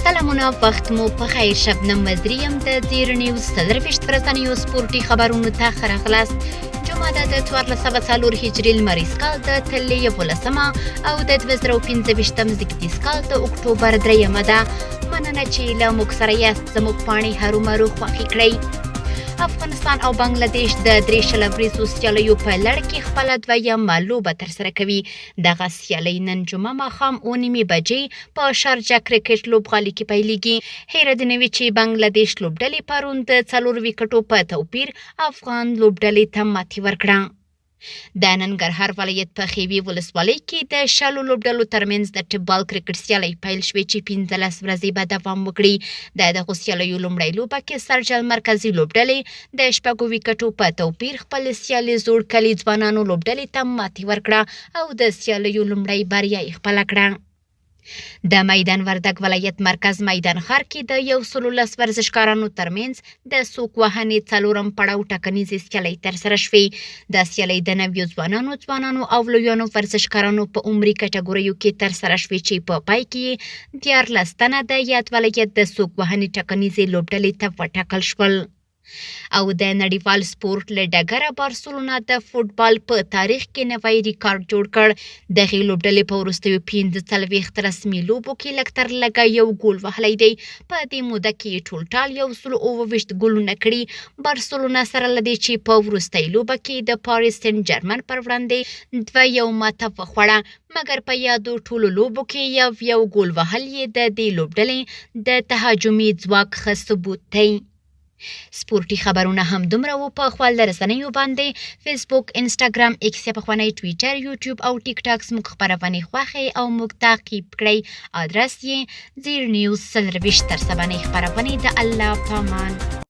سلامونه وخت مو په خیر شبنم وزریم د زیر نیوز سلرویشت ورځنیو سپورټي خبرونو ته ښه راغلاست. جمعه د 1404 هجري لمریز کال د تلې 11 او د 2015 زیږدیز کال د اکتوبر 3 ده. مننه چې له موږ سره یاست. زموږ پاڼې هرومرو خوښې کړئ. افغانستان او بنگلاديش د 3 شلوريزو سیالیو په لړ کې خپله دویمه لوبه ترسره کوي. دغه سیالۍ نن جمعه ماښام 9:30 بجې په شارجه کرکټ لوبغالي کې پیلېږي. هیره د نوي چې بنگلاديش لوبډلې پرون د 4 ویکټو په توپیر افغان لوبډلې ته ماتې ورکړه. د ننګرهار ولایت په خیوي ولسوالۍ کې د شلو لوبډلو ترمنځ د ټبال کرکټ سیالۍ پیل شوې چې 15 ورځې به دوام وکړي. د دغو سیالیو لومړۍ لوبه کې سرجل مرکزي لوبډلې د 6 ویکټو په توپیر خپل سیالي زوړ کلي ځوانانو لوبډلې ته ماتې ورکړه او د سیالیو لومړۍ بریا یې خپله کړه. د میدان وردګ ولایت مرکز میدان ښار کې د 110 ورزشکارانو ترمنځ د سوک وهنې 4م پړاو ټاکنیزې سیالۍ ترسره شوې. د سیالۍ د نویو ځوانانو او لویانو ورزشکارانو په عمري کټګوریو کې ترسره شوې چې په پای کې 14 تنه د یاد ولایت د سوک وهنې ټاکنیزې لوبډلې ته وټاکل شول. او د نړیوال سپورت له ډګره بارسلونا د فوټبال په تاریخ کې نوی ریکارډ جوړ کړ. دغې لوبډلې په وروستیو 45 رسمي لوبو کې لږ تر لږه یو ګول وهلی دی. په دې موده کې ټولټال 129 ګولونه کړي. بارسلونا سره له دې چې په وروستۍ لوبه کې د پاریس سن جرمن پر وړاندې 2-1 ماته وخوړه، مګر په یادو ټولو لوبو کې یو ګول وهل یې د دې لوبډلې د تهاجمي ځواک ښه ثبوت دی. سپورټي خبرونه هم دومره وو. په خپل رسنیو باندې فیسبوک، انسټاګرام، ایکس یا پخوانی ټویټر، یوټیوب او ټیک ټاک زموږ خبرونه خوښئ او موږ تعقیب کړئ. ادرس یې زیر نیوز سلرویشت. تر سبانۍ خبرونه د الله پامان.